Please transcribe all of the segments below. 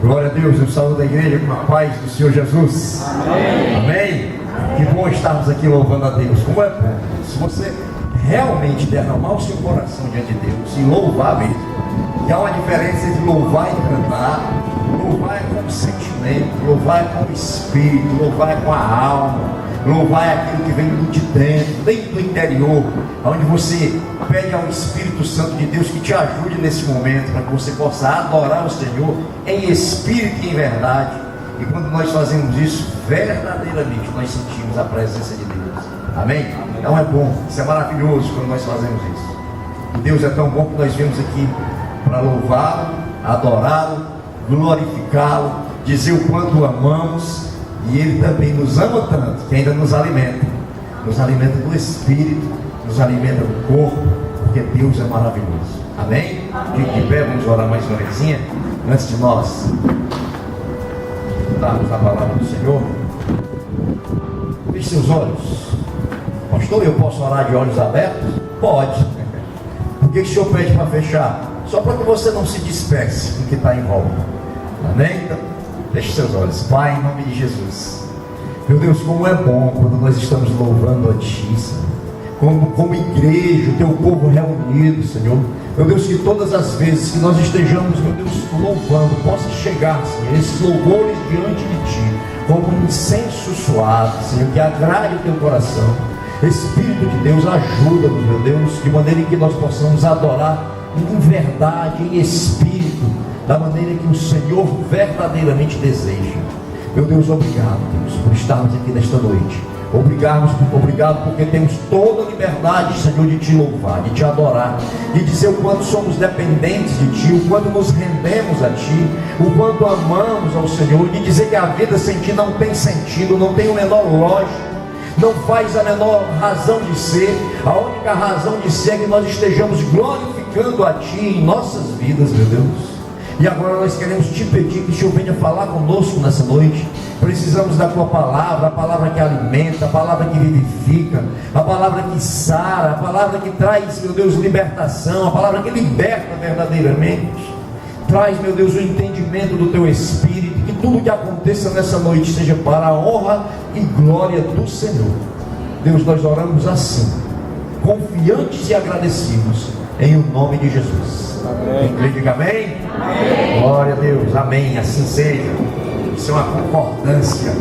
Glória a Deus, eu saúdo a igreja com a paz do Senhor Jesus. Amém. Amém. Que bom estarmos aqui louvando a Deus. Como é bom, se você realmente derramar o seu coração diante de Deus e louvar mesmo. E há uma diferença entre louvar e cantar. Louvar é com o sentimento, louvar é com o espírito, louvar é com a alma. Louvar é aquilo que vem de dentro, dentro do interior, onde você pede ao Espírito Santo de Deus que te ajude nesse momento, para que você possa adorar o Senhor em espírito e em verdade. E quando nós fazemos isso, verdadeiramente nós sentimos a presença de Deus. Amém? Então é bom, isso é maravilhoso quando nós fazemos isso. E Deus é tão bom que nós viemos aqui para louvá-lo, adorá-lo, glorificá-lo, dizer o quanto o amamos. E Ele também nos ama tanto, que ainda nos alimenta do Espírito, nos alimenta do corpo, porque Deus é maravilhoso. Amém? Fique de pé, vamos orar mais uma vezinha, antes de nós darmos a palavra do Senhor. Feche seus olhos. Pastor, eu posso orar de olhos abertos? Pode. Por que o Senhor pede para fechar? Só para que você não se disperse com o que está em volta. Amém? Então, feche seus olhos. Pai, em nome de Jesus. Meu Deus, como é bom quando nós estamos louvando a Ti, Senhor. Como igreja, o Teu povo reunido, Senhor. Meu Deus, que todas as vezes que nós estejamos, meu Deus, louvando, possa chegar, Senhor, esses louvores diante de Ti, como um incenso suave, Senhor, que agrade o Teu coração. Espírito de Deus, ajuda-nos, meu Deus, de maneira que nós possamos adorar em verdade, em espírito, da maneira que o Senhor verdadeiramente deseja. Meu Deus, obrigado, Deus, por estarmos aqui nesta noite. Obrigado porque temos toda a liberdade, Senhor, de Te louvar, de Te adorar, de dizer o quanto somos dependentes de Ti, o quanto nos rendemos a Ti, o quanto amamos ao Senhor, de dizer que a vida sem Ti não tem sentido, não tem o menor lógica, não faz a menor razão de ser. A única razão de ser é que nós estejamos glorificando a Ti em nossas vidas, meu Deus. E agora nós queremos Te pedir que o Senhor venha falar conosco nessa noite. Precisamos da Tua palavra, a palavra que alimenta, a palavra que vivifica, a palavra que sara, a palavra que traz, meu Deus, libertação, a palavra que liberta verdadeiramente. Traz, meu Deus, o entendimento do Teu Espírito, que tudo que aconteça nessa noite seja para a honra e glória do Senhor. Deus, nós oramos assim, confiantes e agradecidos, em o nome de Jesus. Amém. Quem diga amém? Amém. Glória a Deus, amém, assim seja. Isso é uma concordância.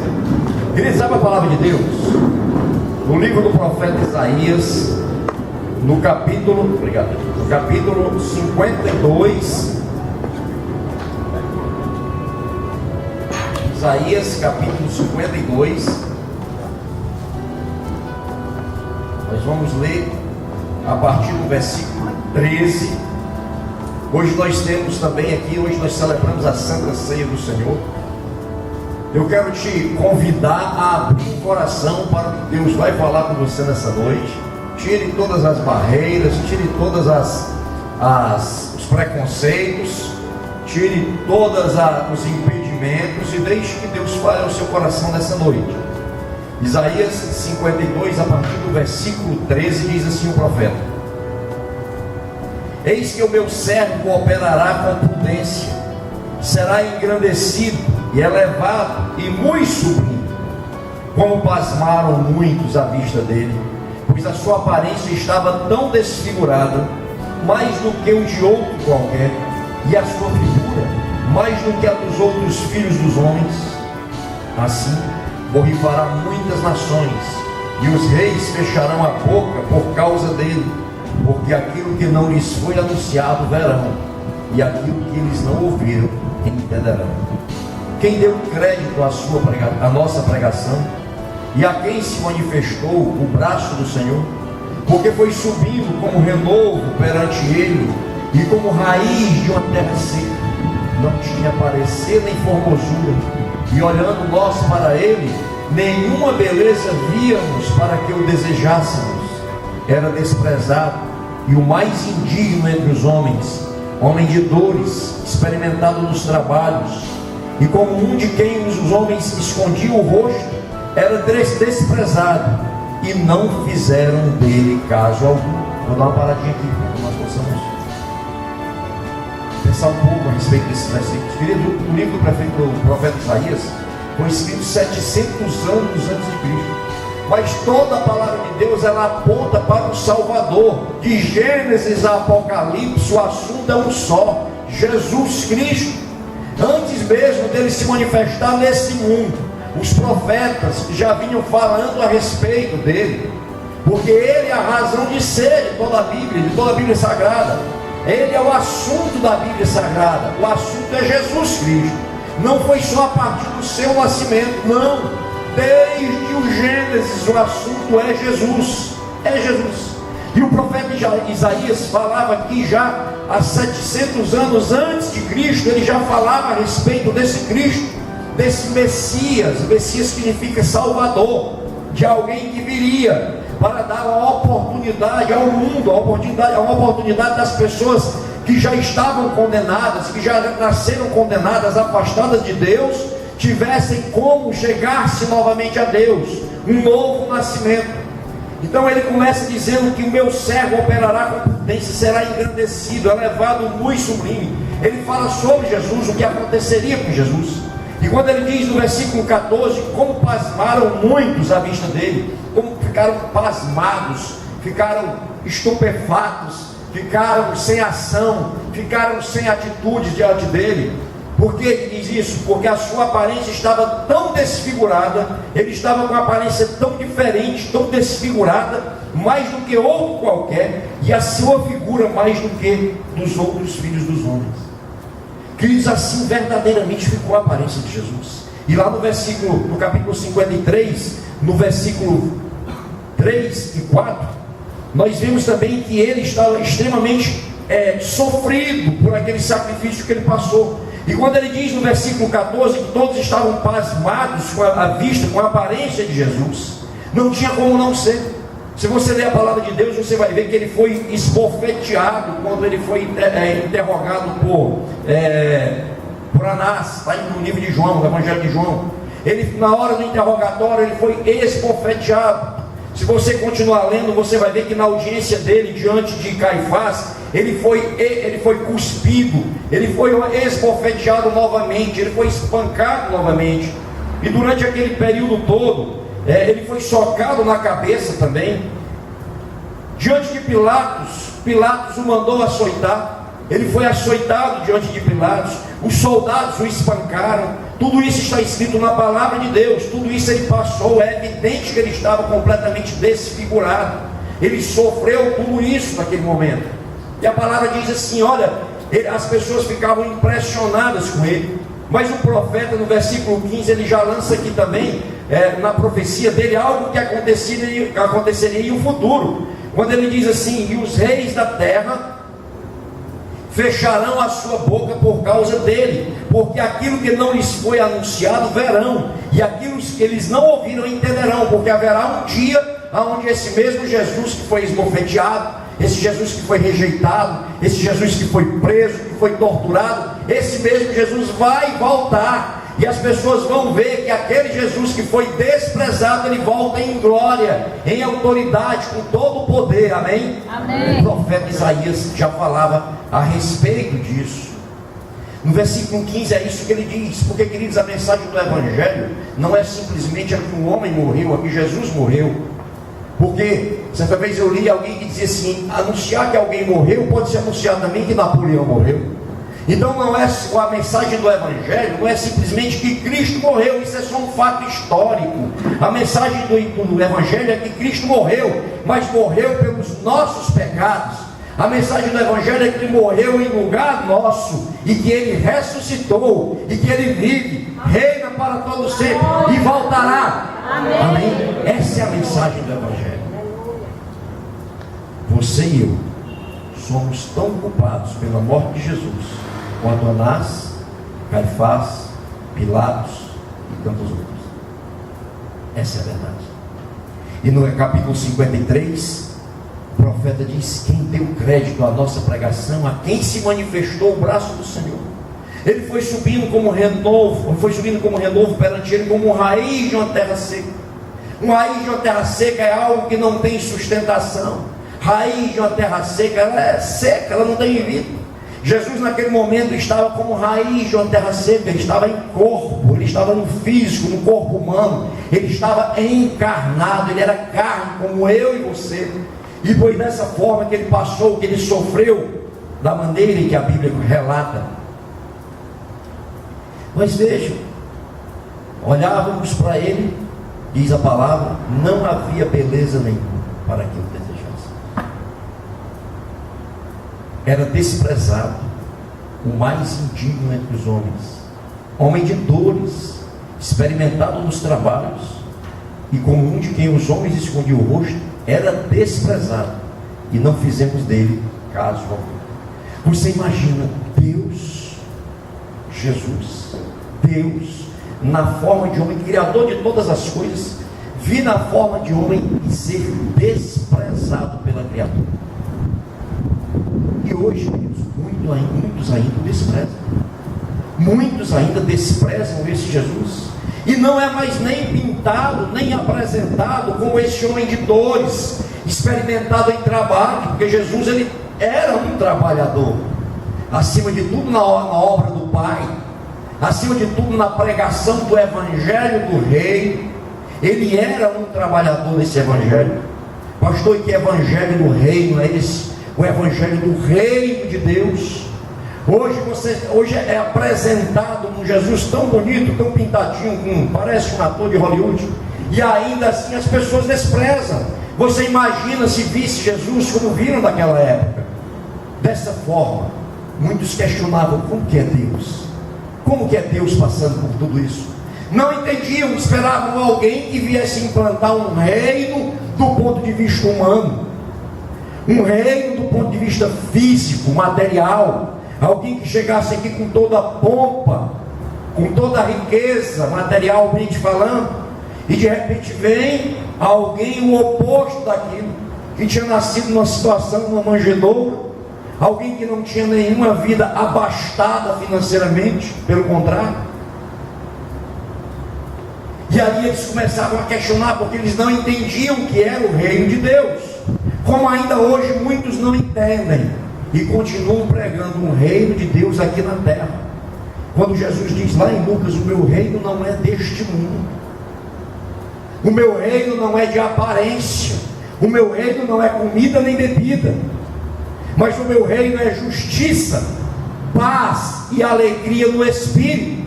Queridos, sabe a palavra de Deus? No livro do profeta Isaías, no capítulo 52, Isaías capítulo 52, nós vamos ler a partir do versículo 13. Hoje nós temos também aqui, hoje nós celebramos a Santa Ceia do Senhor. Eu quero te convidar a abrir o coração para o que Deus vai falar com você nessa noite. Tire todas as barreiras, tire todos os preconceitos, tire todos os impedimentos e deixe que Deus fale ao seu coração nessa noite. Isaías 52, a partir do versículo 13, diz assim o profeta: Eis que o meu servo operará com prudência, será engrandecido e elevado e muito sublime, como pasmaram muitos à vista dele, pois a sua aparência estava tão desfigurada, mais do que o de outro qualquer, e a sua figura mais do que a dos outros filhos dos homens. Assim borrifará muitas nações, e os reis fecharão a boca por causa dele, porque aquilo que não lhes foi anunciado verão, e aquilo que eles não ouviram entenderão. Quem deu crédito à nossa pregação, e a quem se manifestou o braço do Senhor? Porque foi subindo como renovo perante ele, e como raiz de uma terra seca, não tinha parecer nem formosura, e olhando nós para ele, nenhuma beleza víamos para que o desejássemos. Era desprezado, e o mais indigno entre os homens, homem de dores, experimentado nos trabalhos, e como um de quem os homens escondiam o rosto, era desprezado, e não fizeram dele caso algum. Vou dar uma paradinha aqui, para que nós possamos pensar um pouco a respeito desses versículos. Querido, o livro do profeta Isaías foi escrito 700 anos antes de Cristo, mas toda a palavra de Deus, ela aponta para o Salvador. De Gênesis a Apocalipse, o assunto é um só: Jesus Cristo. Antes mesmo dele se manifestar nesse mundo, os profetas já vinham falando a respeito dele, porque ele é a razão de ser de toda a Bíblia Sagrada. Ele é o assunto da Bíblia Sagrada. O assunto é Jesus Cristo. Não foi só a partir do seu nascimento, não. Desde o Gênesis o assunto é Jesus. É Jesus. E o profeta Isaías falava aqui já há 700 anos antes de Cristo. Ele já falava a respeito desse Cristo, desse Messias. Messias significa Salvador, de alguém que viria para dar uma oportunidade ao mundo, uma oportunidade das pessoas que já estavam condenadas, que já nasceram condenadas, afastadas de Deus, tivessem como chegar-se novamente a Deus, um novo nascimento. Então ele começa dizendo que o meu servo operará com potência, será engrandecido, elevado, muito sublime. Ele fala sobre Jesus, o que aconteceria com Jesus. E quando ele diz no versículo 14, como pasmaram muitos à vista dele, como ficaram pasmados, ficaram estupefatos, ficaram sem ação, ficaram sem atitude diante dele. Por que ele diz isso? Porque a sua aparência estava tão desfigurada, ele estava com uma aparência tão diferente, tão desfigurada, mais do que outro qualquer, e a sua figura mais do que dos outros filhos dos homens. Queridos, assim verdadeiramente ficou a aparência de Jesus. E lá no capítulo 53, no versículo 3 e 4, nós vemos também que ele estava extremamente sofrido por aquele sacrifício que ele passou. E quando ele diz no versículo 14 que todos estavam pasmados com a vista, com a aparência de Jesus, não tinha como não ser. Se você ler a palavra de Deus, você vai ver que ele foi esbofeteado quando ele foi interrogado por Anás, está no livro de João, no Evangelho de João. Ele, na hora do interrogatório, ele foi esbofeteado. Se você continuar lendo, você vai ver que na audiência dele diante de Caifás, ele foi cuspido, ele foi esbofeteado novamente, ele foi espancado novamente. E durante aquele período todo, ele foi socado na cabeça também. Diante de Pilatos o mandou açoitar. Ele foi açoitado diante de Pilatos. Os soldados o espancaram. Tudo isso está escrito na palavra de Deus. Tudo isso ele passou. É evidente que ele estava completamente desfigurado. Ele sofreu tudo isso naquele momento. E a palavra diz assim, olha, as pessoas ficavam impressionadas com ele. Mas o profeta, no versículo 15, ele já lança aqui também, na profecia dele, algo que aconteceria no futuro. Quando ele diz assim, e os reis da terra fecharão a sua boca por causa dele, porque aquilo que não lhes foi anunciado verão, e aquilo que eles não ouviram entenderão, porque haverá um dia onde esse mesmo Jesus que foi esbofeteado, esse Jesus que foi rejeitado, esse Jesus que foi preso, que foi torturado, esse mesmo Jesus vai voltar. E as pessoas vão ver que aquele Jesus que foi desprezado, ele volta em glória, em autoridade, com todo o poder, amém? Amém. O profeta Isaías já falava a respeito disso. No versículo 15 é isso que ele diz, porque, queridos, a mensagem do Evangelho não é simplesmente a que um homem morreu, a que Jesus morreu. Porque certa vez eu li alguém que dizia assim, anunciar que alguém morreu pode se anunciar também que Napoleão morreu. Então não é a mensagem do Evangelho, não é simplesmente que Cristo morreu, isso é só um fato histórico. A mensagem do Evangelho é que Cristo morreu, mas morreu pelos nossos pecados. A mensagem do Evangelho é que Ele morreu em lugar nosso, e que Ele ressuscitou, e que Ele vive, reina para todo sempre, e voltará. Amém. Amém? Essa é a mensagem do Evangelho. Você e eu somos tão culpados pela morte de Jesus quanto Anás, Caifás, Pilatos e tantos outros. Essa é a verdade. E no capítulo 53, O profeta diz: quem deu crédito à nossa pregação, a quem se manifestou o braço do Senhor. Ele foi subindo como renovo perante ele, como raiz de uma terra seca. Uma raiz de uma terra seca é algo que não tem sustentação. Raiz de uma terra seca, ela é seca, ela não tem vida. Jesus naquele momento estava como raiz de uma terra seca. Ele estava em corpo, ele estava no físico, no corpo humano. Ele estava encarnado, ele era carne como eu e você. E foi dessa forma que ele passou, que ele sofreu, da maneira em que a Bíblia relata. Mas vejam, olhávamos para ele, diz a palavra, não havia beleza nenhuma para quem o desejasse. Era desprezado, o mais indigno entre os homens, homem de dores, experimentado nos trabalhos, e como um de quem os homens escondiam o rosto, era desprezado, e não fizemos dele caso algum. Você imagina Deus, Jesus, Deus, na forma de homem, criador de todas as coisas, vir na forma de homem e ser desprezado pela criatura. E hoje, muitos ainda desprezam. Muitos ainda desprezam esse Jesus. E não é mais nem pintado, nem apresentado como esse homem de dores, experimentado em trabalho, porque Jesus, ele era um trabalhador, acima de tudo na obra do Pai, acima de tudo na pregação do Evangelho do Reino. Ele era um trabalhador desse Evangelho. Pastor, e que Evangelho do Reino é esse? O Evangelho do Reino de Deus. Hoje é apresentado um Jesus tão bonito, tão pintadinho, parece um ator de Hollywood, e ainda assim as pessoas desprezam. Você imagina se visse Jesus como viram naquela época, dessa forma. Muitos questionavam: como que é Deus? Como que é Deus passando por tudo isso? Não entendiam, esperavam alguém que viesse implantar um reino do ponto de vista humano, um reino do ponto de vista físico, material. Alguém que chegasse aqui com toda a pompa, com toda a riqueza, materialmente falando, e de repente vem alguém o oposto daquilo, que tinha nascido numa situação, numa manjedoura, alguém que não tinha nenhuma vida abastada financeiramente, pelo contrário. E aí eles começavam a questionar, porque eles não entendiam que era o reino de Deus, como ainda hoje muitos não entendem e continuam pregando um reino de Deus aqui na terra. Quando Jesus diz lá em Lucas: o meu reino não é deste mundo, o meu reino não é de aparência, o meu reino não é comida nem bebida, mas o meu reino é justiça, paz e alegria no Espírito.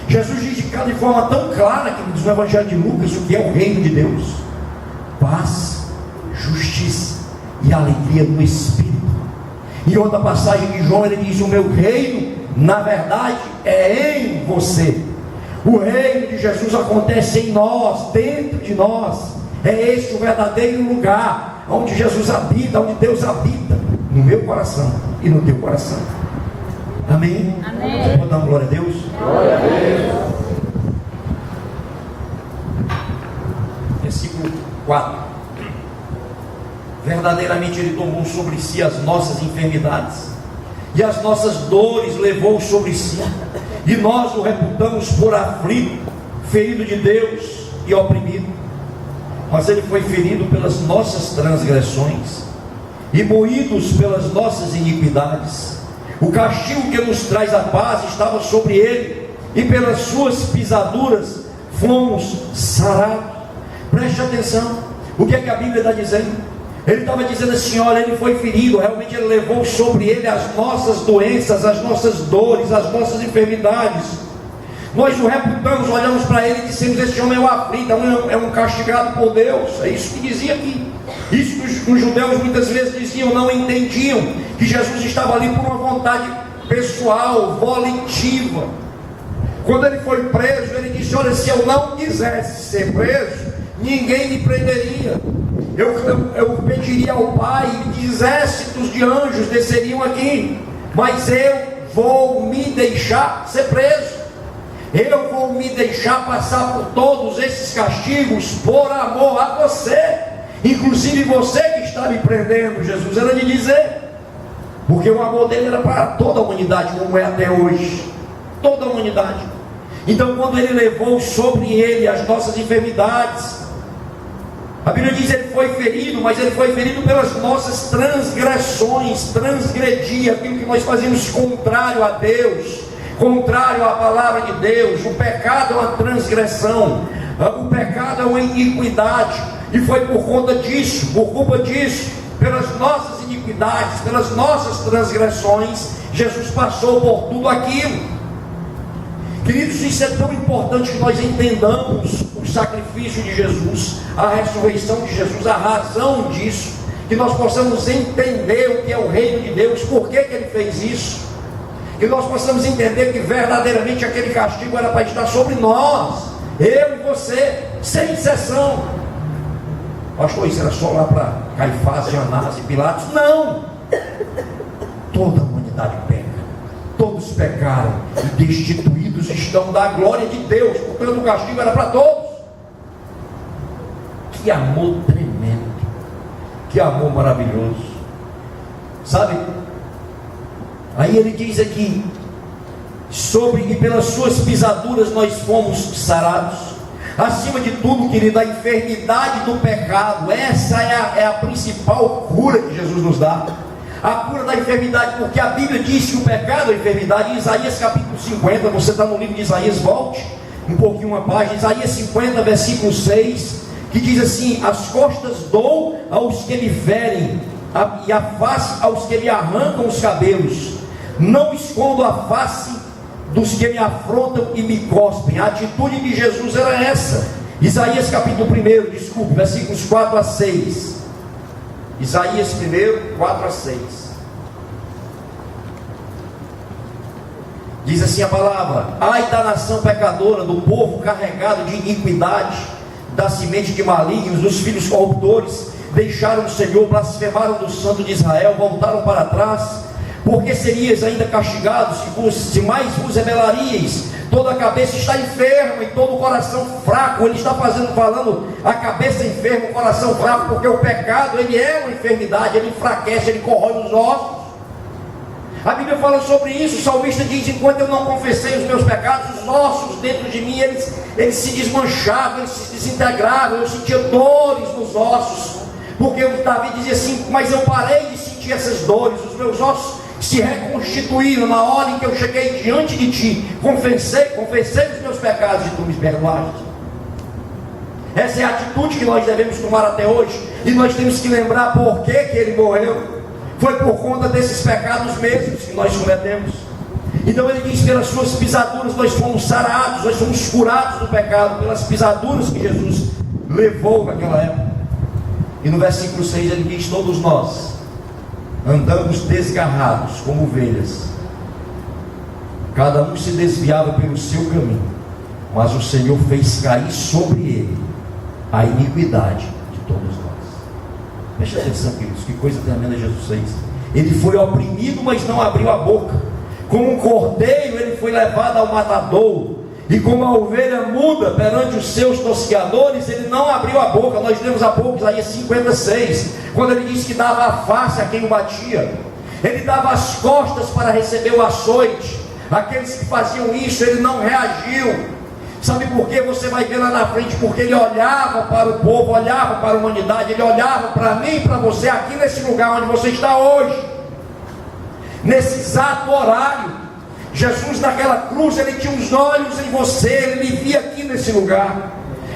Jesus diz de forma tão clara que diz no Evangelho de Lucas o que é o reino de Deus: paz, justiça e alegria no Espírito. Em outra passagem de João ele diz: o meu reino na verdade é em você. O reino de Jesus acontece em nós, dentro de nós. É esse o verdadeiro lugar onde Jesus habita, onde Deus habita, no meu coração e no teu coração. Amém? Amém. Você pode dar uma glória a Deus? Glória a Deus. Versículo 4. Verdadeiramente ele tomou sobre si as nossas enfermidades e as nossas dores levou sobre si, e nós o reputamos por aflito, ferido de Deus e oprimido. Mas ele foi ferido pelas nossas transgressões e moídos pelas nossas iniquidades. O castigo que nos traz a paz estava sobre ele, e pelas suas pisaduras fomos sarados. Preste atenção, o que é que a Bíblia está dizendo? Ele estava dizendo assim: olha, ele foi ferido, realmente ele levou sobre ele as nossas doenças, as nossas dores, as nossas enfermidades. Nós o reputamos, olhamos para ele e dissemos: este homem é um aflito, é um castigado por Deus. É isso que dizia aqui. Isso que os judeus muitas vezes diziam, não entendiam que Jesus estava ali por uma vontade pessoal, volitiva. Quando ele foi preso, ele disse: olha, se eu não quisesse ser preso, ninguém me prenderia. Eu pediria ao Pai que exércitos de anjos desceriam aqui, mas eu vou me deixar ser preso. Eu vou me deixar passar por todos esses castigos por amor a você. Inclusive você que está me prendendo, Jesus era de dizer, porque o amor dele era para toda a humanidade, como é até hoje, toda a humanidade. Então quando ele levou sobre ele as nossas enfermidades, a Bíblia diz que ele foi ferido, mas ele foi ferido pelas nossas transgressões, transgredia aquilo que nós fazíamos contrário a Deus, contrário à palavra de Deus. O pecado é uma transgressão, o pecado é uma iniquidade, e foi por conta disso, por culpa disso, pelas nossas iniquidades, pelas nossas transgressões, Jesus passou por tudo aquilo. Queridos, isso é tão importante que nós entendamos o sacrifício de Jesus, a ressurreição de Jesus, a razão disso, que nós possamos entender o que é o reino de Deus, por que ele fez isso, que nós possamos entender que verdadeiramente aquele castigo era para estar sobre nós, eu e você, sem exceção. Pastor, isso era só lá para Caifás, Anás e Pilatos? Não! Toda a humanidade peca, todos pecaram e destituídos estão da glória de Deus, portanto o castigo era para todos. Que amor tremendo, que amor maravilhoso, sabe? Aí ele diz aqui, e pelas suas pisaduras nós fomos sarados. Acima de tudo, querido, a enfermidade do pecado, essa é a principal cura que Jesus nos dá, a cura da enfermidade, porque a Bíblia diz que o pecado é a enfermidade. Em Isaías capítulo 50, você está no livro de Isaías, volte um pouquinho uma página, Isaías 50, versículo 6, que diz assim: as costas dou aos que lhe ferem, e a face aos que lhe arrancam os cabelos, não escondo a face dos que me afrontam e me cospem. A atitude de Jesus era essa. Isaías capítulo 1, desculpe, versículos 4 a 6. Isaías 1, 4 a 6. Diz assim a palavra: ai da nação pecadora, do povo carregado de iniquidade, da semente de malignos, dos filhos corruptores, deixaram o Senhor, blasfemaram do Santo de Israel, voltaram para trás. Porque serias ainda castigados se mais vos rebelaríeis? Toda a cabeça está enferma e todo o coração fraco. Ele está falando a cabeça enferma, o coração fraco, porque o pecado, ele é uma enfermidade, ele enfraquece, ele corrói os ossos. A Bíblia fala sobre isso. O salmista diz: enquanto eu não confessei os meus pecados, os ossos dentro de mim, eles se desmanchavam, eles se desintegravam, eu sentia dores nos ossos, porque o Davi dizia assim: mas eu parei de sentir essas dores, os meus ossos se reconstituíram na hora em que eu cheguei diante de ti, confessei os meus pecados e tu me perdoaste. Essa é a atitude que nós devemos tomar até hoje, e nós temos que lembrar por que ele morreu. Foi por conta desses pecados mesmos que nós cometemos. Então ele diz: pelas suas pisaduras nós fomos sarados, nós fomos curados do pecado, pelas pisaduras que Jesus levou naquela época. E no versículo 6 ele diz: todos nós andamos desgarrados como ovelhas, cada um se desviava pelo seu caminho, mas o Senhor fez cair sobre ele a iniquidade de todos nós. Preste atenção, queridos, que coisa tremenda Jesus fez. Ele foi oprimido, mas não abriu a boca. Como um cordeiro ele foi levado ao matadouro, e como a ovelha muda perante os seus tosqueadores, ele não abriu a boca. Nós lemos há pouco Isaías 56, quando ele disse que dava a face a quem o batia, ele dava as costas para receber o açoite. Aqueles que faziam isso, ele não reagiu. Sabe por quê? Você vai ver lá na frente, porque ele olhava para o povo, olhava para a humanidade, ele olhava para mim e para você, aqui nesse lugar onde você está hoje, nesse exato horário. Jesus naquela cruz, ele tinha os olhos em você, ele lhe via aqui nesse lugar,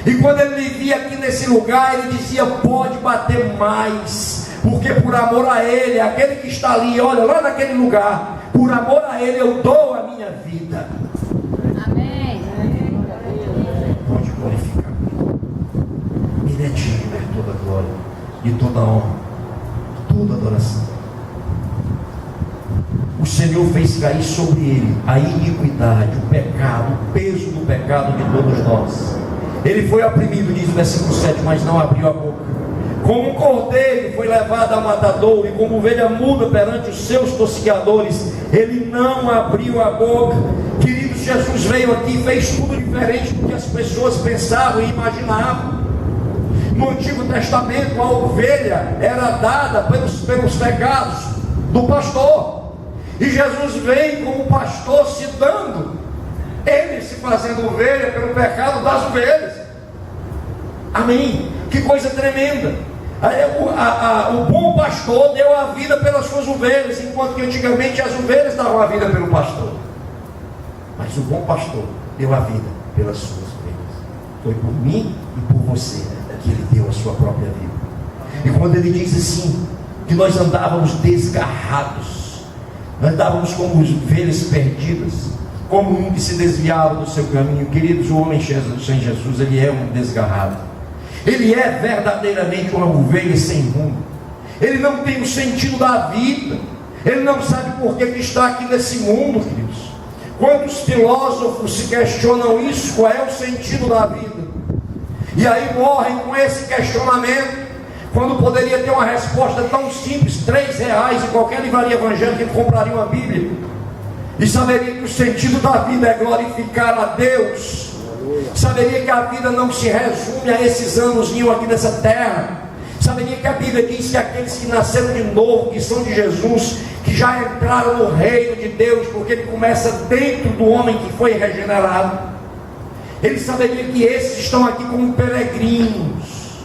e quando ele lhe via aqui nesse lugar, ele dizia: pode bater mais, porque por amor a ele, aquele que está ali, olha lá naquele lugar, por amor a ele eu dou a minha vida. Amém. Pode glorificar, ele é digno de toda glória, de toda honra, de toda adoração. O Senhor fez cair sobre ele a iniquidade, o pecado, o peso do pecado de todos nós. Ele foi oprimido, diz o versículo 7, mas não abriu a boca. Como um cordeiro foi levado ao matadouro, e como ovelha muda perante os seus tosqueadores, ele não abriu a boca. Queridos, Jesus veio aqui e fez tudo diferente do que as pessoas pensavam e imaginavam. No Antigo Testamento, a ovelha era dada pelos pecados do pastor. E Jesus vem como pastor se dando, ele se fazendo ovelha pelo pecado das ovelhas. Amém? Que coisa tremenda. O bom pastor deu a vida pelas suas ovelhas, enquanto que antigamente as ovelhas davam a vida pelo pastor. Mas o bom pastor deu a vida pelas suas ovelhas. Foi por mim e por você que ele deu a sua própria vida. E quando ele diz assim, que nós andávamos desgarrados, andávamos como ovelhas perdidas, como um que se desviava do seu caminho. Queridos, o homem sem Jesus, ele é um desgarrado. Ele é verdadeiramente uma ovelha sem rumo. Ele não tem o sentido da vida. Ele não sabe por que está aqui nesse mundo, queridos. Quantos filósofos se questionam isso? Qual é o sentido da vida? E aí morrem com esse questionamento, quando poderia ter uma resposta tão simples, R$3 em qualquer livraria evangélica, ele compraria uma Bíblia e saberia que o sentido da vida é glorificar a Deus. Saberia que a vida não se resume a esses anos aqui nessa terra. Saberia que a Bíblia diz que aqueles que nasceram de novo, que são de Jesus, que já entraram no reino de Deus, porque ele começa dentro do homem que foi regenerado. Ele saberia que esses estão aqui como peregrinos,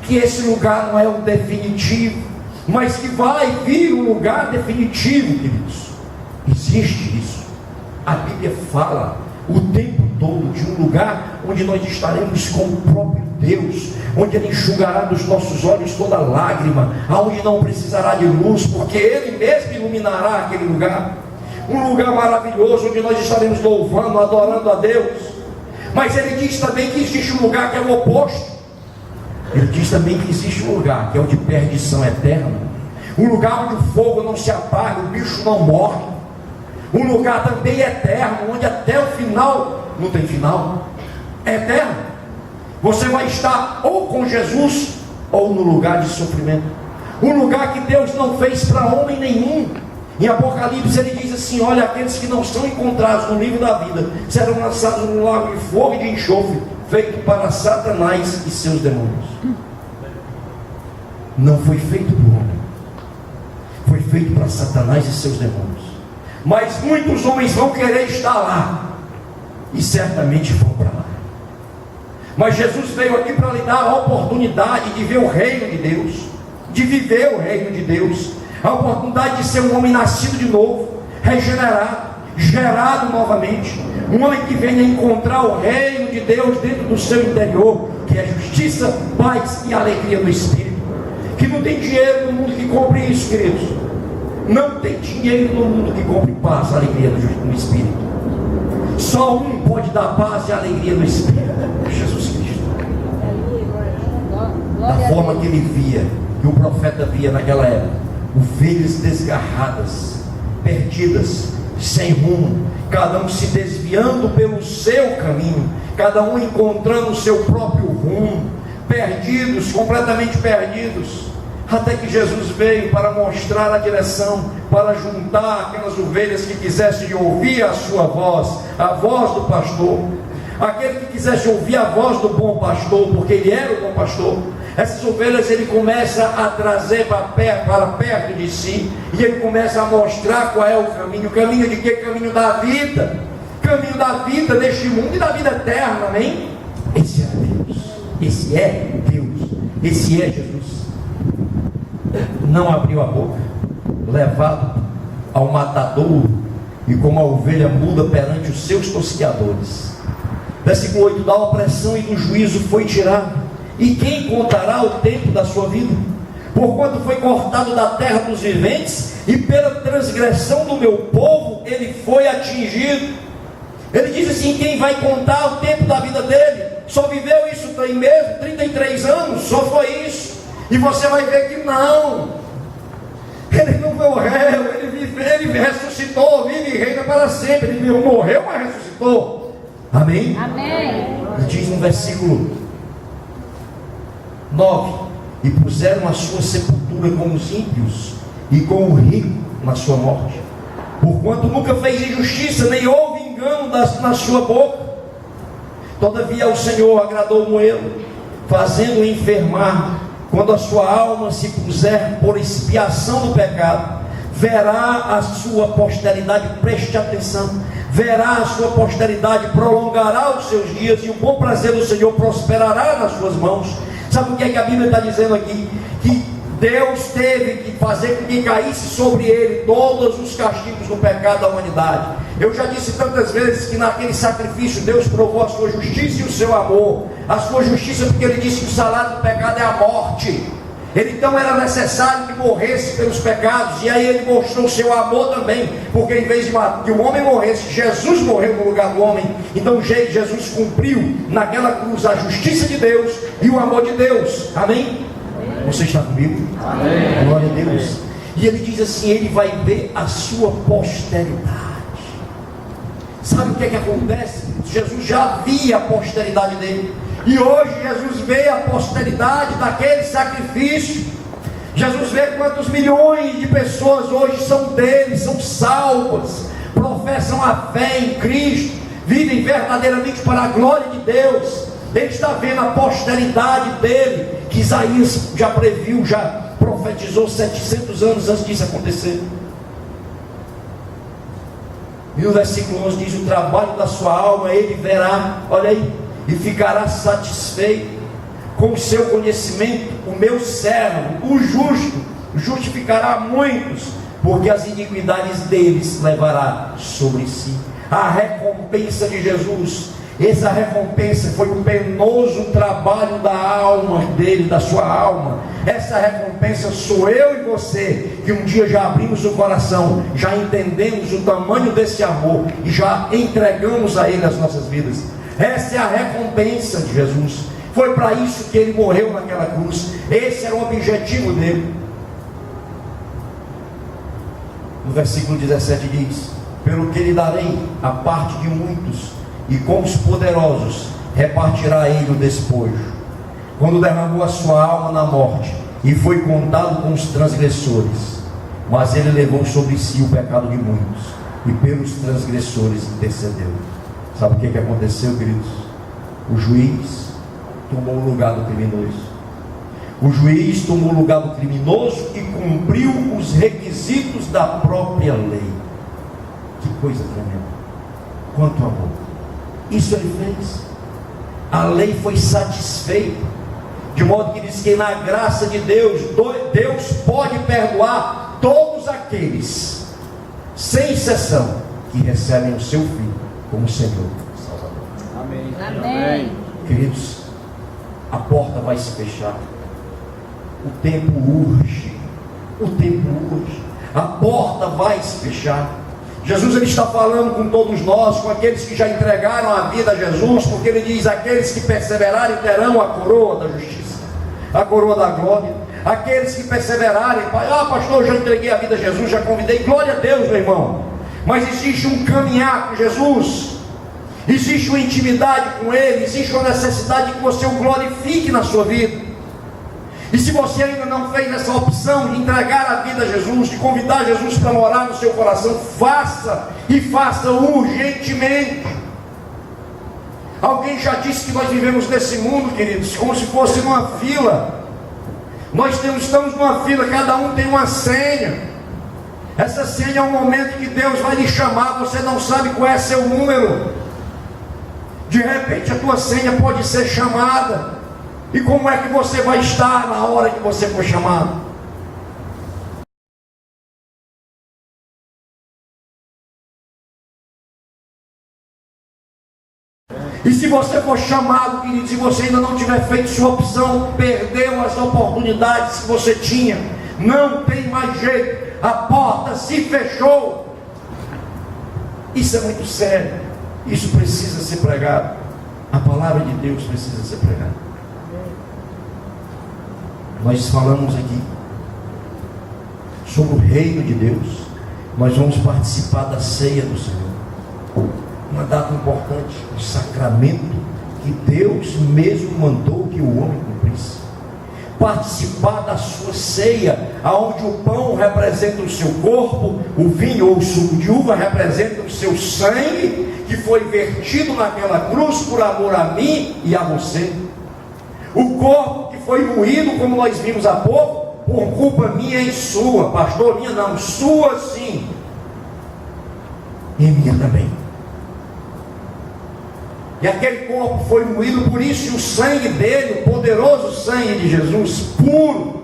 que esse lugar não é o definitivo, mas que vai vir um lugar definitivo, queridos. Existe isso. A Bíblia fala o tempo todo de um lugar onde nós estaremos com o próprio Deus, onde ele enxugará dos nossos olhos toda lágrima, aonde não precisará de luz, porque ele mesmo iluminará aquele lugar. Um lugar maravilhoso onde nós estaremos louvando, adorando a Deus. Mas ele diz também que existe um lugar que é o oposto. Ele diz também que existe um lugar que é o de perdição eterna, um lugar onde o fogo não se apaga, o bicho não morre, um lugar também eterno, onde até o final, não tem final, é eterno. Você vai estar ou com Jesus, ou no lugar de sofrimento, um lugar que Deus não fez para homem nenhum. Em Apocalipse ele diz assim: olha, aqueles que não são encontrados no livro da vida serão lançados no lago de fogo e de enxofre, feito para Satanás e seus demônios. Não foi feito para o homem, foi feito para Satanás e seus demônios. Mas muitos homens vão querer estar lá, e certamente vão para lá. Mas Jesus veio aqui para lhe dar a oportunidade de ver o reino de Deus, de viver o reino de Deus, a oportunidade de ser um homem nascido de novo, regenerado, gerado novamente, um homem que venha encontrar o reino de Deus dentro do seu interior, que é justiça, paz e alegria do Espírito. Que não tem dinheiro no mundo que compre isso, queridos. Não tem dinheiro no mundo que compre paz e alegria do Espírito. Só um pode dar paz e alegria do Espírito: Jesus Cristo. Da forma que ele via, que o profeta via naquela época, ovelhas desgarradas, perdidas, sem rumo, cada um se desviando pelo seu caminho, cada um encontrando o seu próprio rumo, perdidos, completamente perdidos, até que Jesus veio para mostrar a direção, para juntar aquelas ovelhas que quisessem ouvir a sua voz, a voz do pastor, aquele que quisesse ouvir a voz do bom pastor, porque ele era o bom pastor. Essas ovelhas ele começa a trazer para perto de si, e ele começa a mostrar qual é o caminho de quê? Caminho da vida neste mundo e da vida eterna, amém? Esse é Deus, esse é Deus, esse é Jesus. Não abriu a boca, levado ao matadouro, e como a ovelha muda perante os seus tosqueadores. Versículo 8: da opressão e do juízo foi tirado, e quem contará o tempo da sua vida? Porquanto foi cortado da terra dos viventes, e pela transgressão do meu povo ele foi atingido. Ele diz assim: quem vai contar o tempo da vida dele? Só viveu isso tem mesmo, 33 anos, só foi isso. E você vai ver que não, ele não morreu, ele ressuscitou, vive e reina para sempre. Ele morreu, mas ressuscitou. Amém? Amém. E diz no versículo 9: e puseram a sua sepultura com os ímpios e com o rico na sua morte, porquanto nunca fez injustiça, nem houve engano na sua boca. Todavia o Senhor agradou moê-lo, fazendo-o enfermar, quando a sua alma se puser por expiação do pecado, verá a sua posteridade, preste atenção, verá a sua posteridade, prolongará os seus dias, e o bom prazer do Senhor prosperará nas suas mãos. Sabe o que é que a Bíblia está dizendo aqui? Que Deus teve que fazer com que caísse sobre ele todos os castigos do pecado da humanidade. Eu já disse tantas vezes que naquele sacrifício Deus provou a sua justiça e o seu amor. A sua justiça porque ele disse que o salário do pecado é a morte. Ele então era necessário que morresse pelos pecados, e aí ele mostrou o seu amor também, porque em vez de que o homem morresse, Jesus morreu no lugar do homem. Então Jesus cumpriu naquela cruz a justiça de Deus e o amor de Deus. Amém? Você está comigo? Amém. Glória a Deus. E ele diz assim: ele vai ver a sua posteridade. Sabe o que é que acontece? Jesus já via a posteridade dele, e hoje Jesus vê a posteridade daquele sacrifício. Jesus vê quantos milhões de pessoas hoje são dele, são salvas, professam a fé em Cristo, vivem verdadeiramente para a glória de Deus. Ele está vendo a posteridade dele, que Isaías já previu, já profetizou 700 anos antes disso acontecer. E no versículo 11 diz: o trabalho da sua alma ele verá, olha aí, e ficará satisfeito com o seu conhecimento. O meu servo, o justo, justificará muitos, porque as iniquidades deles levará sobre si. A recompensa de Jesus, essa recompensa foi o penoso trabalho da alma dele, da sua alma. Essa recompensa sou eu e você, que um dia já abrimos o coração, já entendemos o tamanho desse amor e já entregamos a ele as nossas vidas. Essa é a recompensa de Jesus. Foi para isso que ele morreu naquela cruz. Esse era o objetivo dele. No versículo 17 diz: pelo que lhe darei a parte de muitos, e com os poderosos repartirá ele o despojo. Quando derramou a sua alma na morte, e foi contado com os transgressores, mas ele levou sobre si o pecado de muitos, e pelos transgressores intercedeu. Sabe o que aconteceu, queridos? O juiz tomou o lugar do criminoso. O juiz tomou o lugar do criminoso e cumpriu os requisitos da própria lei. Que coisa tremenda! Quanto amor! Isso ele fez. A lei foi satisfeita, de modo que diz que na graça de Deus, Deus pode perdoar todos aqueles, sem exceção, que recebem o seu Filho como Senhor e Salvador. Amém. Amém. Queridos, a porta vai se fechar. O tempo urge. O tempo urge. A porta vai se fechar. Jesus ele está falando com todos nós, com aqueles que já entregaram a vida a Jesus, porque ele diz: aqueles que perseverarem terão a coroa da justiça, a coroa da glória. Aqueles que perseverarem, pastor, eu já entreguei a vida a Jesus, já convidei, glória a Deus, meu irmão. Mas existe um caminhar com Jesus, existe uma intimidade com Ele, existe uma necessidade de que você o glorifique na sua vida. E se você ainda não fez essa opção de entregar a vida a Jesus, de convidar Jesus para morar no seu coração, faça, e faça urgentemente. Alguém já disse que nós vivemos nesse mundo, queridos, como se fosse numa fila. Nós estamos numa fila, cada um tem uma senha. Essa senha é um momento que Deus vai lhe chamar, você não sabe qual é seu número. De repente a tua senha pode ser chamada. E como é que você vai estar na hora que você for chamado? E se você for chamado, querido, se você ainda não tiver feito sua opção, perdeu as oportunidades que você tinha, não tem mais jeito, a porta se fechou. Isso é muito sério, isso precisa ser pregado, a palavra de Deus precisa ser pregada. Nós falamos aqui sobre o reino de Deus, nós vamos participar da ceia do Senhor, uma data importante, um sacramento que Deus mesmo mandou que o homem cumprisse. Participar da sua ceia, aonde o pão representa o seu corpo, o vinho ou o suco de uva representa o seu sangue, que foi vertido naquela cruz por amor a mim e a você. O corpo que foi moído, como nós vimos há pouco, por culpa minha e sua. Pastor, minha não, sua sim. E minha também. E aquele corpo foi moído, por isso e o sangue dele, o poderoso sangue de Jesus, puro,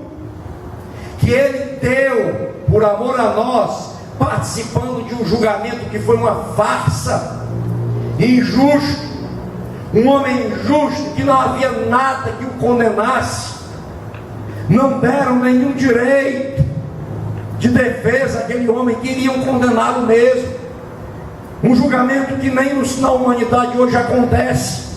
que ele deu por amor a nós, participando de um julgamento que foi uma farsa, injusto, um homem injusto, que não havia nada que o condenasse, não deram nenhum direito de defesa àquele homem, queriam condená-lo mesmo. Um julgamento que nem na humanidade hoje acontece.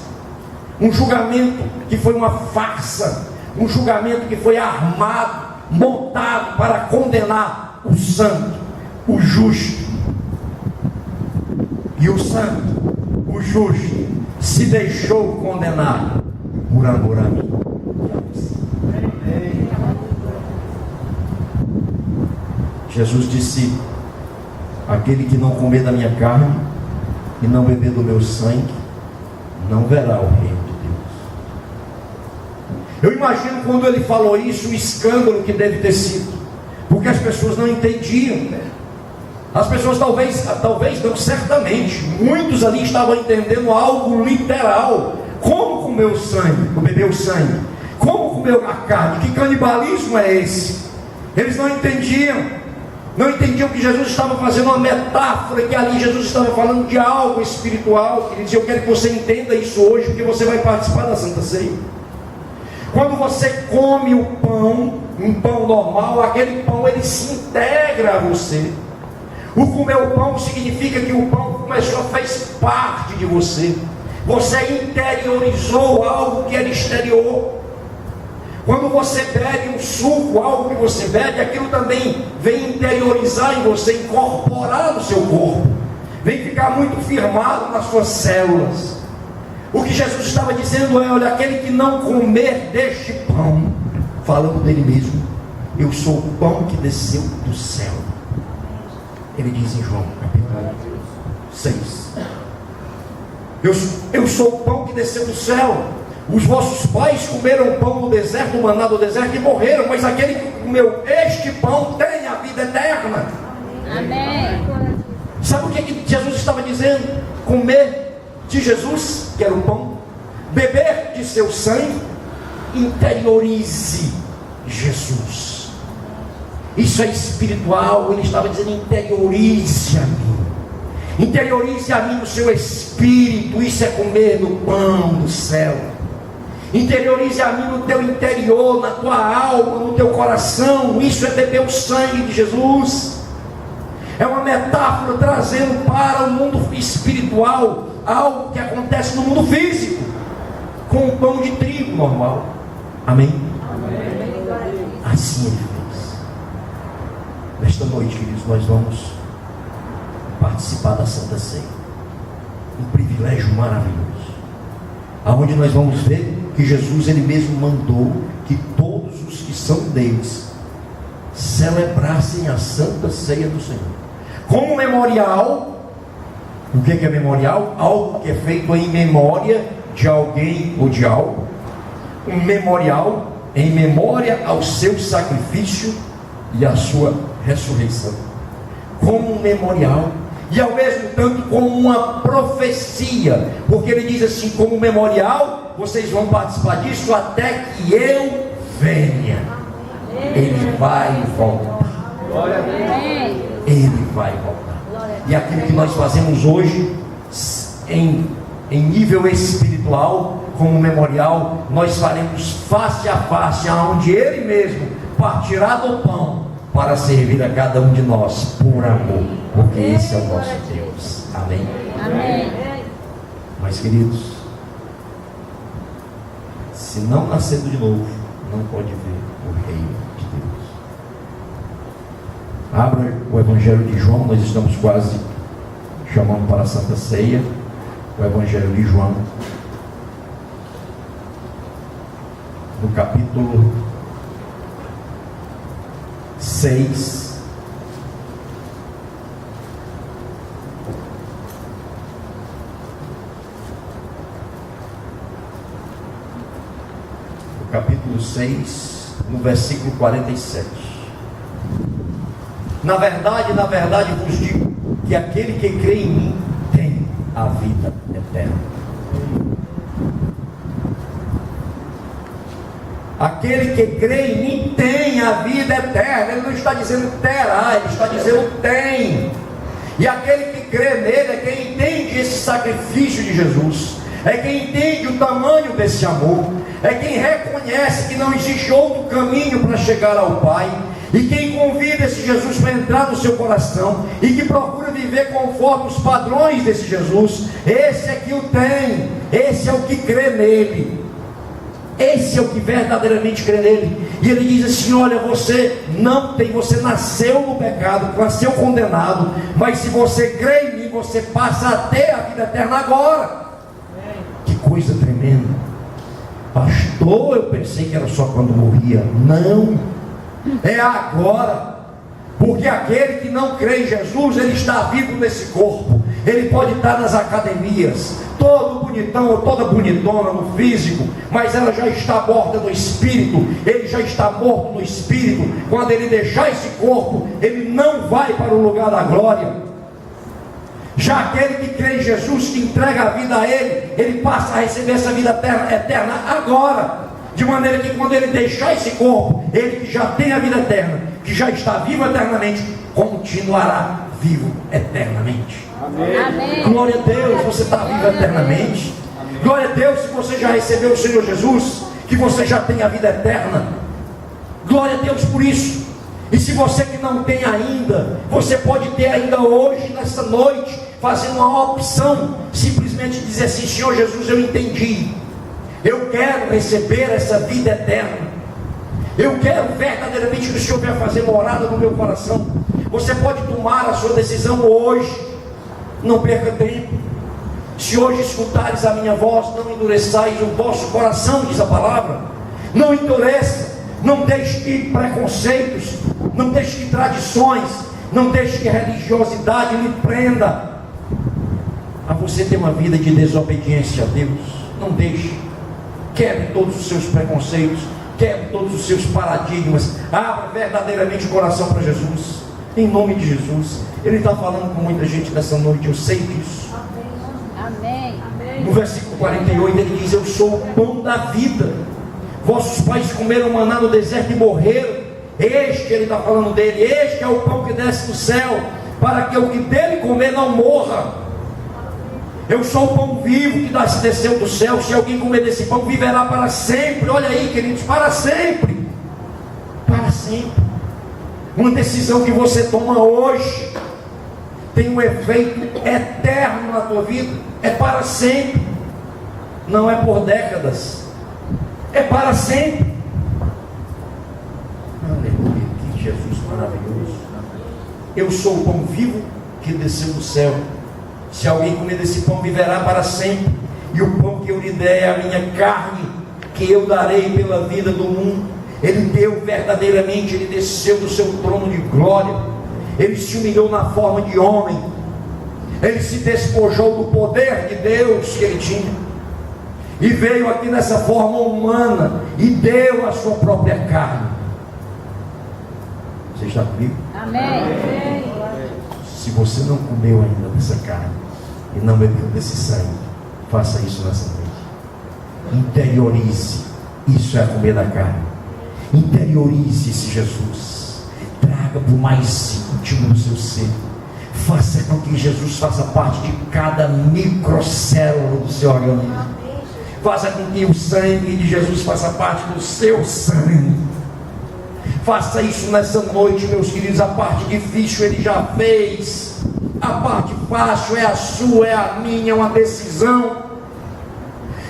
Um julgamento que foi uma farsa. Um julgamento que foi armado, montado para condenar o santo, o justo. E o santo, o justo, se deixou condenar por amor a mim. Jesus disse: aquele que não comer da minha carne e não beber do meu sangue, não verá o reino de Deus. Eu imagino quando ele falou isso, o escândalo que deve ter sido, porque as pessoas não entendiam, né? As pessoas talvez não, certamente, muitos ali estavam entendendo algo literal. Como comer o sangue, beber o sangue? Como comer a carne? Que canibalismo é esse? Eles não entendiam. Não entendiam que Jesus estava fazendo uma metáfora, que ali Jesus estava falando de algo espiritual. Ele dizia: eu quero que você entenda isso hoje, porque você vai participar da Santa Ceia. Quando você come o pão, um pão normal, aquele pão ele se integra a você. O comer o pão significa que o pão fez parte de você. Você interiorizou algo que era exterior. Quando você bebe um suco, algo que você bebe, aquilo também vem interiorizar em você, incorporar no seu corpo, vem ficar muito firmado nas suas células. O que Jesus estava dizendo é: olha, aquele que não comer deste pão, falando dele mesmo, eu sou o pão que desceu do céu. Ele diz em João capítulo 6, eu sou o pão que desceu do céu. Os vossos pais comeram pão no deserto, maná do deserto, e morreram, mas aquele que comeu este pão tem a vida eterna. Amém. Sabe o que Jesus estava dizendo? Comer de Jesus, que era o pão, beber de seu sangue, interiorize Jesus. Isso é espiritual. Ele estava dizendo: interiorize a mim. Interiorize a mim no seu espírito. Isso é comer no pão do céu. Interiorize a mim no teu interior, na tua alma, no teu coração. Isso é beber o sangue de Jesus. É uma metáfora trazendo para o mundo espiritual algo que acontece no mundo físico, com o pão de trigo normal. Amém? Amém. Assim ele fez. Nesta noite, queridos, nós vamos participar da Santa Ceia. Um privilégio maravilhoso, aonde nós vamos ver que Jesus ele mesmo mandou que todos os que são deles celebrassem a Santa Ceia do Senhor como memorial. O que é memorial? Algo que é feito em memória de alguém ou de algo. Um memorial em memória ao seu sacrifício e à sua ressurreição, como um memorial, e ao mesmo tempo como uma profecia, porque ele diz assim: como memorial, vocês vão participar disso até que eu venha. Ele vai voltar. Ele vai voltar. E aquilo que nós fazemos hoje em nível espiritual, como memorial, nós faremos face a face, aonde ele mesmo partirá do pão para servir a cada um de nós por amor, porque esse é o nosso Deus. Amém? Amém. Mas, queridos, se não nascendo de novo, não pode ver o reino de Deus. Abra o Evangelho de João. Nós estamos quase chamando para a Santa Ceia. O Evangelho de João, no capítulo 6. capítulo 6, no versículo 47. Na verdade vos digo que aquele que crê em mim tem a vida eterna. Aquele que crê em mim tem a vida eterna. Ele não está dizendo terá, ele está dizendo tem. E aquele que crê nele é quem entende esse sacrifício de Jesus, é quem entende o tamanho desse amor, é quem reconhece que não existe outro caminho para chegar ao Pai, e quem convida esse Jesus para entrar no seu coração, e que procura viver conforme os padrões desse Jesus. Esse é que o tem, esse é o que crê nele, esse é o que verdadeiramente crê nele. E ele diz assim: olha, você não tem, você nasceu no pecado, nasceu condenado, mas se você crê em mim, você passa a ter a vida eterna agora. Que coisa tremenda. Pastor, eu pensei que era só quando morria. Não, é agora. Porque aquele que não crê em Jesus, ele está vivo nesse corpo. Ele pode estar nas academias, todo bonitão ou toda bonitona no físico, mas ela já está morta no espírito. Ele já está morto no espírito. Quando ele deixar esse corpo, ele não vai para o lugar da glória. Já aquele que crê em Jesus, que entrega a vida a ele, ele passa a receber essa vida eterna agora. De maneira que quando ele deixar esse corpo, ele que já tem a vida eterna, que já está vivo eternamente, continuará vivo eternamente. Amém. Glória a Deus, você está vivo eternamente. Glória a Deus, se você já recebeu o Senhor Jesus, que você já tem a vida eterna. Glória a Deus por isso. E se você que não tem ainda, você pode ter ainda hoje, nessa noite, fazendo uma opção, simplesmente dizer assim: Senhor Jesus, eu entendi, eu quero receber essa vida eterna, eu quero verdadeiramente que o Senhor venha fazer morada no meu coração. Você pode tomar a sua decisão hoje. Não perca tempo. Se hoje escutares a minha voz, não endureçais o vosso coração, diz a palavra. Não endureça. Não deixe que preconceitos, não deixe que tradições, não deixe que a religiosidade lhe prenda a você ter uma vida de desobediência a Deus. Não deixe. Quebre todos os seus preconceitos, quebre todos os seus paradigmas. Abra verdadeiramente o coração para Jesus, em nome de Jesus. Ele está falando com muita gente nessa noite, eu sei disso. Amém. No versículo 48 ele diz: eu sou o pão da vida. Vossos pais comeram maná no deserto e morreram. Este, ele está falando dele, este é o pão que desce do céu, para que o que dele comer não morra. Eu sou o pão vivo que desceu do céu. Se alguém comer desse pão, viverá para sempre. Olha aí, queridos, para sempre. Para sempre. Uma decisão que você toma hoje tem um efeito eterno na tua vida. É para sempre. Não é por décadas. É para sempre. Aleluia, que Jesus maravilhoso. Eu sou o pão vivo que desceu do céu. Se alguém comer desse pão, viverá para sempre. E o pão que eu lhe der é a minha carne, que eu darei pela vida do mundo. Ele deu verdadeiramente, ele desceu do seu trono de glória. Ele se humilhou na forma de homem. Ele se despojou do poder de Deus que ele tinha. E veio aqui nessa forma humana e deu a sua própria carne. Você está comigo? Amém. Se você não comeu ainda dessa carne e não bebeu desse sangue, faça isso nessa noite. Interiorize. Isso é comer da carne. Interiorize esse Jesus. Traga para o mais íntimo do seu ser. Faça com que Jesus faça parte de cada microcélula do seu organismo. Faça com que o sangue de Jesus faça parte do seu sangue. Faça isso nessa noite, meus queridos. A parte difícil ele já fez. A parte fácil é a sua, é a minha, é uma decisão.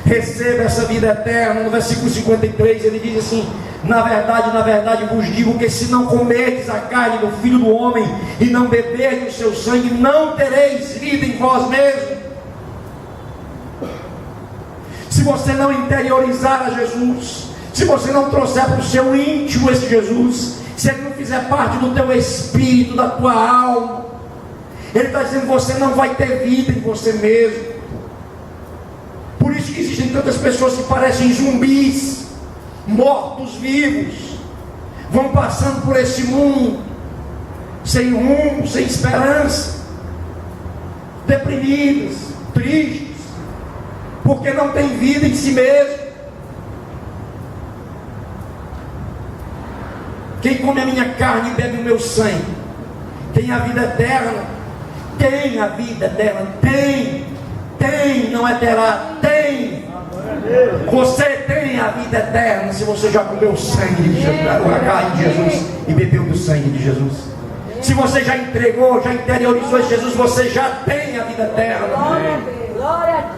Receba essa vida eterna. No versículo 53 ele diz assim: na verdade vos digo que se não comerdes a carne do Filho do Homem e não beberdes o seu sangue, não tereis vida em vós mesmos. Se você não interiorizar a Jesus, se você não trouxer para o seu íntimo esse Jesus, se ele não fizer parte do teu espírito, da tua alma, ele está dizendo que você não vai ter vida em você mesmo. Por isso que existem tantas pessoas que parecem zumbis, mortos-vivos, vão passando por esse mundo, sem rumo, sem esperança, deprimidos, tristes, porque não tem vida em si mesmo. Quem come a minha carne e bebe o meu sangue tem a vida eterna. Tem a vida eterna. Tem, não é terá, tem. Você tem a vida eterna se você já comeu o sangue de Jesus, a carne de Jesus e bebeu do sangue de Jesus. Se você já entregou, já interiorizou Jesus, você já tem a vida eterna. Glória a Deus.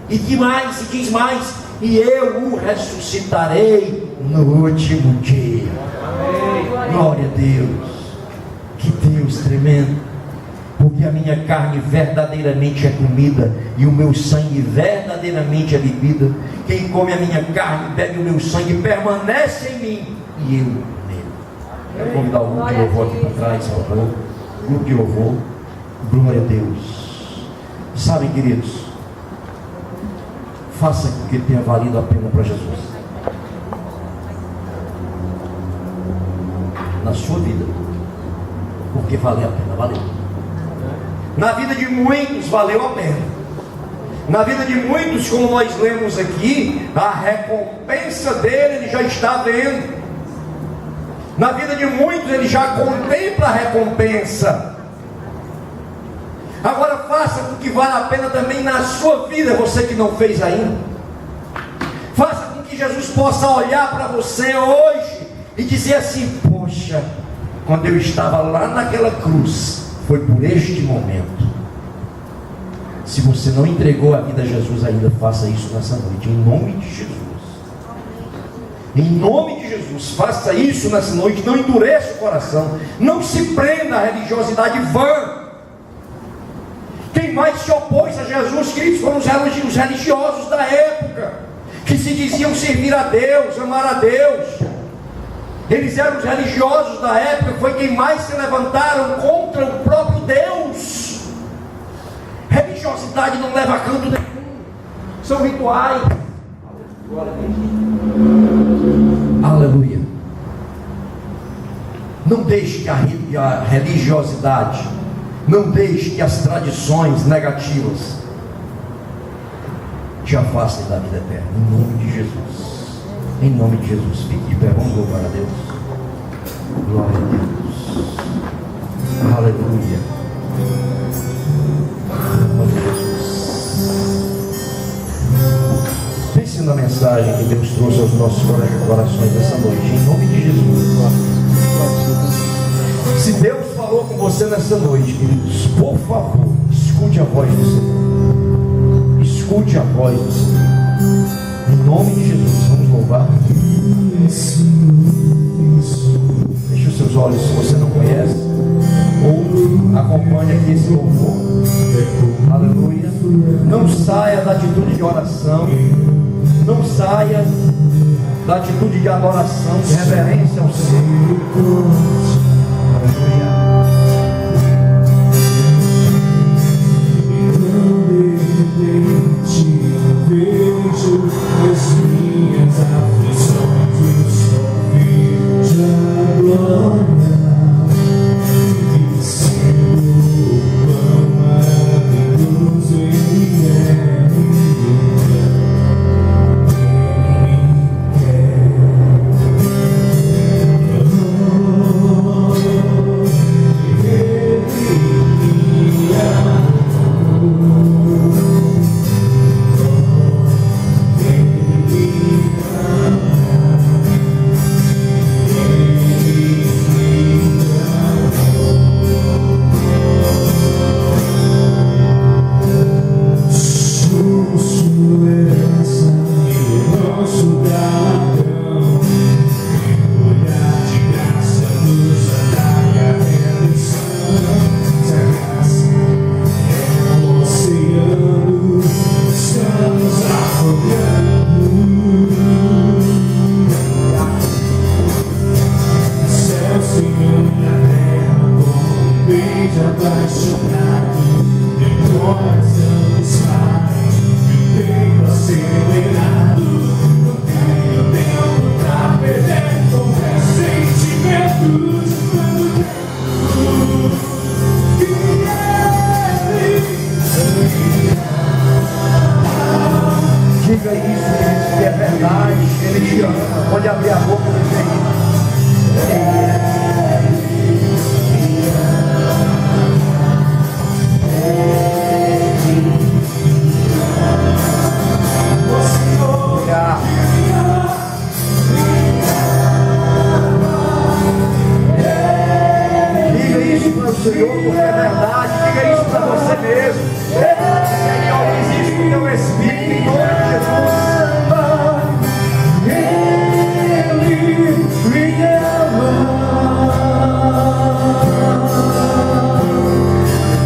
E que mais? E diz mais: e eu o ressuscitarei no último dia. Glória a Deus. Que Deus tremendo. Porque a minha carne verdadeiramente é comida e o meu sangue verdadeiramente é bebida. Quem come a minha carne e bebe o meu sangue permanece em mim e eu nele. Quero convidar o grupo de louvor aqui para trás, por favor. Grupo de louvor. Glória a Deus. Sabem, queridos, faça com que tenha valido a pena para Jesus. Na sua vida. Porque valeu a pena, valeu. Na vida de muitos valeu a pena. Na vida de muitos, como nós lemos aqui, a recompensa dele ele já está vendo. Na vida de muitos ele já contempla a recompensa. Agora faça com que valha a pena também na sua vida, você que não fez ainda. Faça com que Jesus possa olhar para você hoje e dizer assim: poxa, quando eu estava lá naquela cruz, foi por este momento. Se você não entregou a vida a Jesus ainda, faça isso nessa noite, em nome de Jesus. Em nome de Jesus, faça isso nessa noite. Não endureça o coração, não se prenda à religiosidade vã. Quem mais se opôs a Jesus, queridos, foram os religiosos da época, que se diziam servir a Deus, amar a Deus. Eles eram os religiosos da época, foi quem mais se levantaram contra o próprio Deus. Religiosidade não leva a canto nenhum, são rituais. Aleluia. Não deixe que a religiosidade, não deixe que as tradições negativas te afastem da vida eterna, em nome de Jesus. Em nome de Jesus, fique de pé, vamos louvar a Deus. Glória a Deus. Aleluia. Glória a Jesus. Pense na mensagem que Deus trouxe aos nossos corações essa noite, em nome de Jesus. Se Deus falou com você nessa noite, queridos, por favor, escute a voz do Senhor. Escute a voz do Senhor. Em nome de Jesus, vamos louvar. Feche os seus olhos se você não conhece, ou acompanhe aqui esse louvor. Aleluia. Não saia da atitude de oração, não saia da atitude de adoração, de reverência ao Senhor. Aleluia. Vejo as minhas aflições e só vejo a glória e sendo pão maravilhoso Ele é acelerado, não tenho tempo. Diga isso, que é verdade. Ele te ama. Pode abrir a boca e dizer isso. Diga isso para o Senhor, porque é verdade. Diga isso para você mesmo. Senhor, existe o teu Espírito em nome de Jesus. Ele me ama.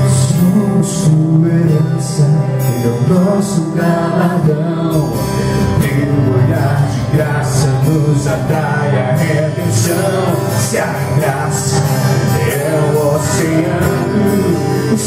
Somos sua herança, Ele é o nosso galardão. Teu olhar de graça nos atrai a redenção. Se a graça é o oceano, o